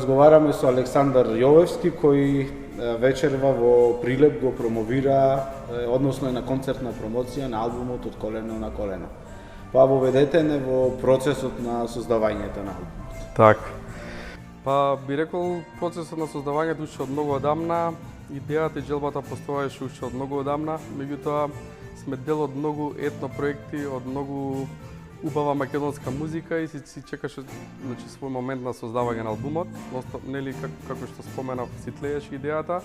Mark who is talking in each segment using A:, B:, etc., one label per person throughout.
A: разговараме со Александар Јовевски, кој вечерва во Прилеп го промовира, односно е на концертна промоција на албумот Од колено на колено. Па воведете не во процесот на создавањето на албумот.
B: Така. Па би рекол процесот на создавањето уште од многу одамна, идејата и желбата постоеше уште од многу одамна, меѓутоа сме дел од многу етно проекти, од многу убава македонска музика и си чекаше свој момент на создавање на албумот. Нели како што споменав, си тлееше идејата,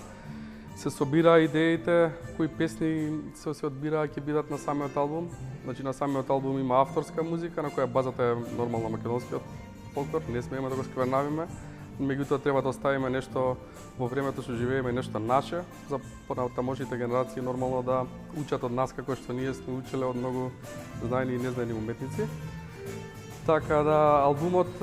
B: се собираа идеите, кои песни се одбираа ќе бидат на самиот албум. На самиот албум има авторска музика на која базата е нормално македонскиот фолклор, не смееме да го сквернавиме. Меѓутоа треба да оставиме нешто во времето што живееме, нешто наше, за понатамошните генерации нормално да учат од нас како што ние сме учеле од многу знаени и незнаени уметници. Така да албумот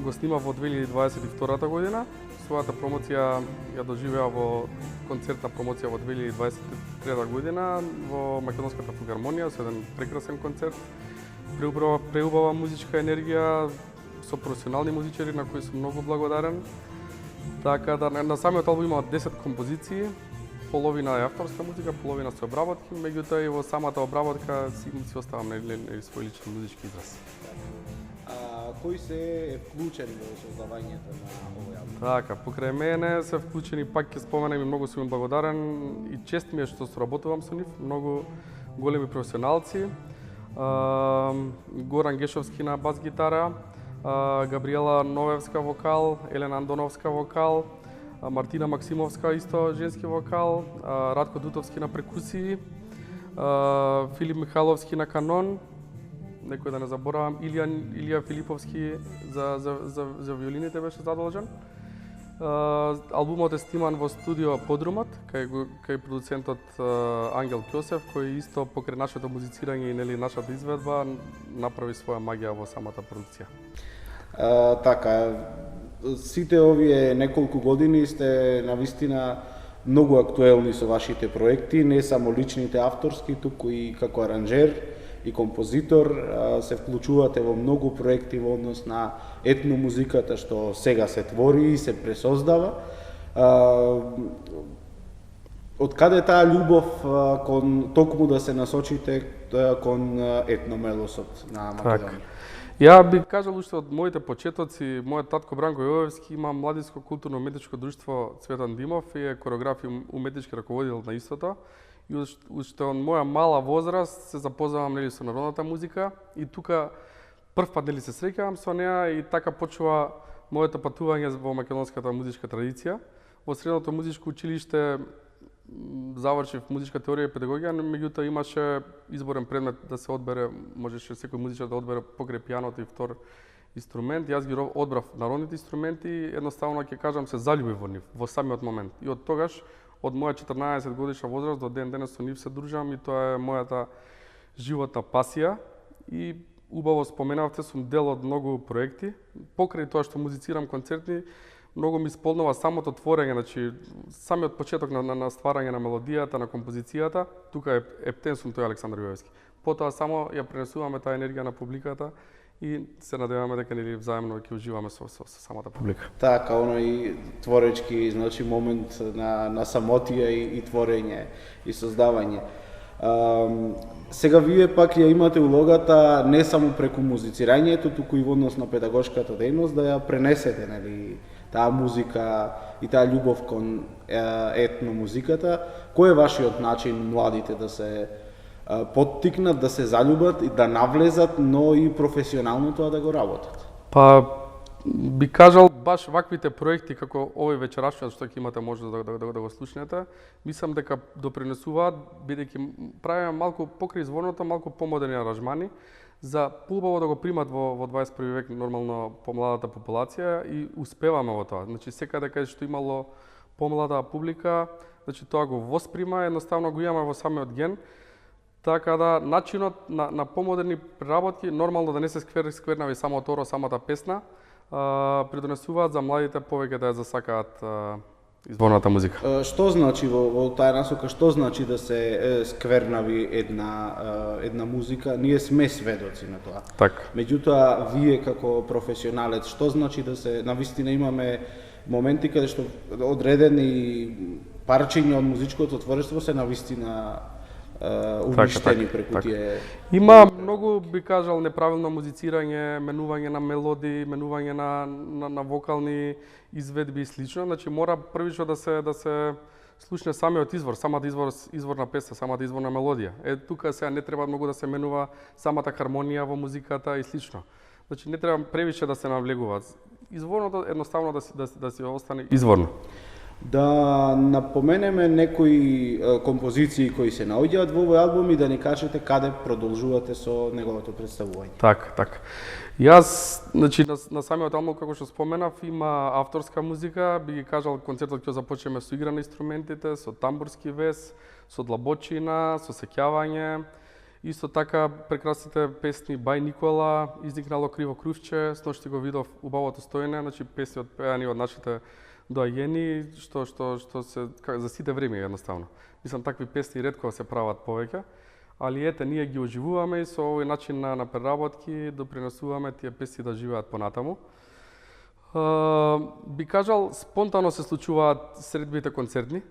B: го снима во 2022 година. Својата промоција ја доживеа во концертна промоција во 2023 година во Македонската филхармонија со еден прекрасен концерт. Преубава музичка енергија со професионални музичари на кои сум многу благодарен. Така да на самиот албум има 10 композиции, половина е авторска музика, половина се обработки, меѓутоа и во самата обработка си оставам свој личен музички израз.
A: Кој се е вклучен во создавањето на овој албум?
B: Така, покрај мене се вклучени, пак ќе споменам и многу сум им благодарен и чест ми е што соработувам со нив, многу големи професионалци. Горан Гешовски на бас гитара, Габриела Новевска вокал, Елена Андоновска вокал, Мартина Максимовска исто женски вокал, Радко Дутовски на перкусии, Филип Михайловски на канон, некој да не заборавам, Илија Филиповски за виолините беше задолжен. Албумот е сниман во студио Подрумот, кај продуцентот Ангел Кјосев, кој исто покрај нашето музицирање и нашата изведба направи своја магија во самата продукција.
A: Така, сите овие неколку години сте навистина многу актуелни со вашите проекти, не само личните авторски, туку и како аранжер и композитор, се вклучувате во многу проекти во однос на етномузиката што сега се твори и се пресоздава. Од каде таа љубов кон токму да се насочите кон етномелосот на Македонија?
B: Ја би кажал уште од моите почетоци, мојот татко Бранко Јовевски има младинско културно-уметничко друштво Цветан Димов и е коreograf и уметнички раководител на истото. И уште од моја мала возраст се запознавам со народната музика и тука прв пат се среќавам со неа и така почува моето патување во македонската музичка традиција. Во средното музичко училиште завршив музичка теорија и педагогија, но меѓутоа имаше изборен предмет да се одбере, можеше секој музичар да одбере покрај пијаното и втор инструмент. Јас ги одбрав народните инструменти и едноставно ќе кажам се заљубив во нив во самиот момент. И од тогаш, од моја 14 годишна возраст до ден денес со нив се дружам и тоа е мојата животна пасија. И убаво споменавте, сум дел од многу проекти. Покрај тоа што музицирам концертни, многу ми исполнува самото творење, самиот почеток на стварање на мелодијата, на композицијата. Тука ептен сум тој Александар Јовевски. Потоа само ја пренесуваме таа енергија на публиката и се надеваме дека взаемно ќе уживаме со самата публика.
A: Така, оној творечки, момент на самотија и творење и создавање. Сега вие пак ја имате улогата не само преку музицирањето, туку и во однос на педагошката дејност да ја пренесете, таа музика и таа љубов кон етномузиката. Кој е вашиот начин младите да се поттикнат, да се заљубат и да навлезат, но и професионално тоа да го работат?
B: Па би кажал баш ваквите проекти како овој вечерашниот што ќе имате можност да го слушнете, мислам дека допринесуваат бидејќи правиме малку покрај зворното, малку помодерни аранжмани за поубаво да го примат во 21 век нормално помладата популација и успеваме во тоа. Секаде каде што имало помлада публика, тоа го восприма, едноставно го имаме во самиот ген. Така да начинот на помодерни преработки нормално да не се сквернави само торо, самата песна, придонесуваат за младите повеќе да ја засакаат изборната музика.
A: Што значи во таа насока, што значи да се сквернави една музика? Ние сме сведоци на тоа.
B: Така.
A: Меѓутоа, вие како професионалец, што значи да се навистина имаме моменти каде што одредени парчиња од музичкото творештво се навистина уништени преку тие.
B: Има многу, би кажал, неправилно музицирање, менување на мелодии, менување на вокални изведби и слично. Значи мора првично да се слушне самиот извор, самата изворна песна, самата изворна мелодија. Тука сега не треба многу да се менува самата хармонија во музиката и слично. Значи не треба превише да се навлегува. Изворното едноставно да си остане изворно.
A: Да напоменеме некои композиции кои се наоѓаат во овој албум и да ни кажете каде продолжувате со неговото представување.
B: Така. Јас, значи, на самиот албум, како што споменав, има авторска музика. Би ги кажал, концертот ќе започнеме со игра на инструментите, со тамбурски вес, со длабочина, со сеќавање. Исто така, прекрасните песни Бај Никола, Изникнало криво крувче, сношти го видов убавото стоење, значи песни одпеани од нашите доаѓени, што се за сите време едноставно. Мислам, такви песни ретко се прават повеќе, али ете, ние ги оживуваме и со овој начин на преработки допринесуваме тие песни да живеат понатаму. Би кажал, спонтано се случуваат средбите концертни.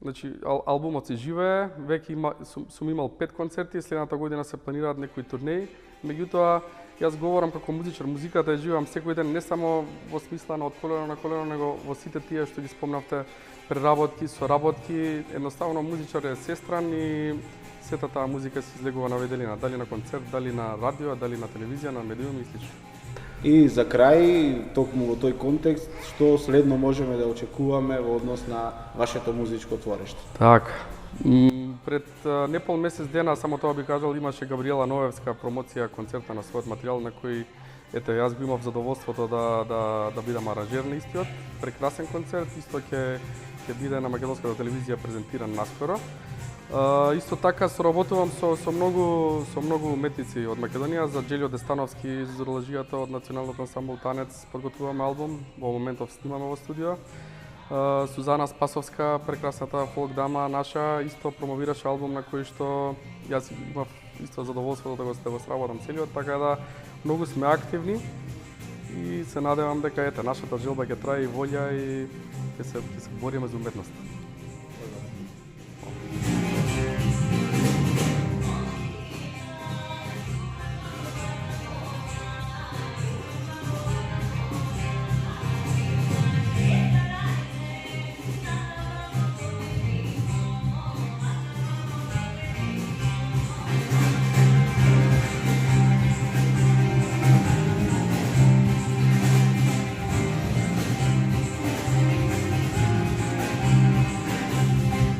B: Значи, албумот се живее, веќе сум имал 5 концерти, следната година се планираат некои турнеи. Меѓутоа, јас говорам како музичар, музиката ја живеам секој ден, не само во смисла на од колено на колено, него во сите тие што ги спомнавте, преработки, соработки. Едноставно музичар е сестран и сета таа музика се излегува на веделина, дали на концерт, дали на радио, дали на телевизија, на медиуми и слично.
A: И за крај, токму во тој контекст, што следно можеме да очекуваме во однос на вашето музичко твориште?
B: Така. Пред непол месец дена, само тоа би кажал, имаше Габриела Новевска промоција концерта на својот материјал на кој јас го имав задоволството да бидам аранжер на истиот. Прекрасен концерт, исто ќе биде на македонската телевизија презентиран наскоро. Исто така соработувам со многу уметници од Македонија. За Джелио Дестановски, за релажијата од Националниот ансамбл Танец подготвуваме албум, во моментов снимаме во студио. Сузана Спасовска, прекрасната фолк дама наша, исто промовираше албум на кој што јас имав исто задоволството да го сработам целиот, така да многу сме активни и се надевам дека ете нашата желба ќе трае и волја и ќе се бориме за уметноста.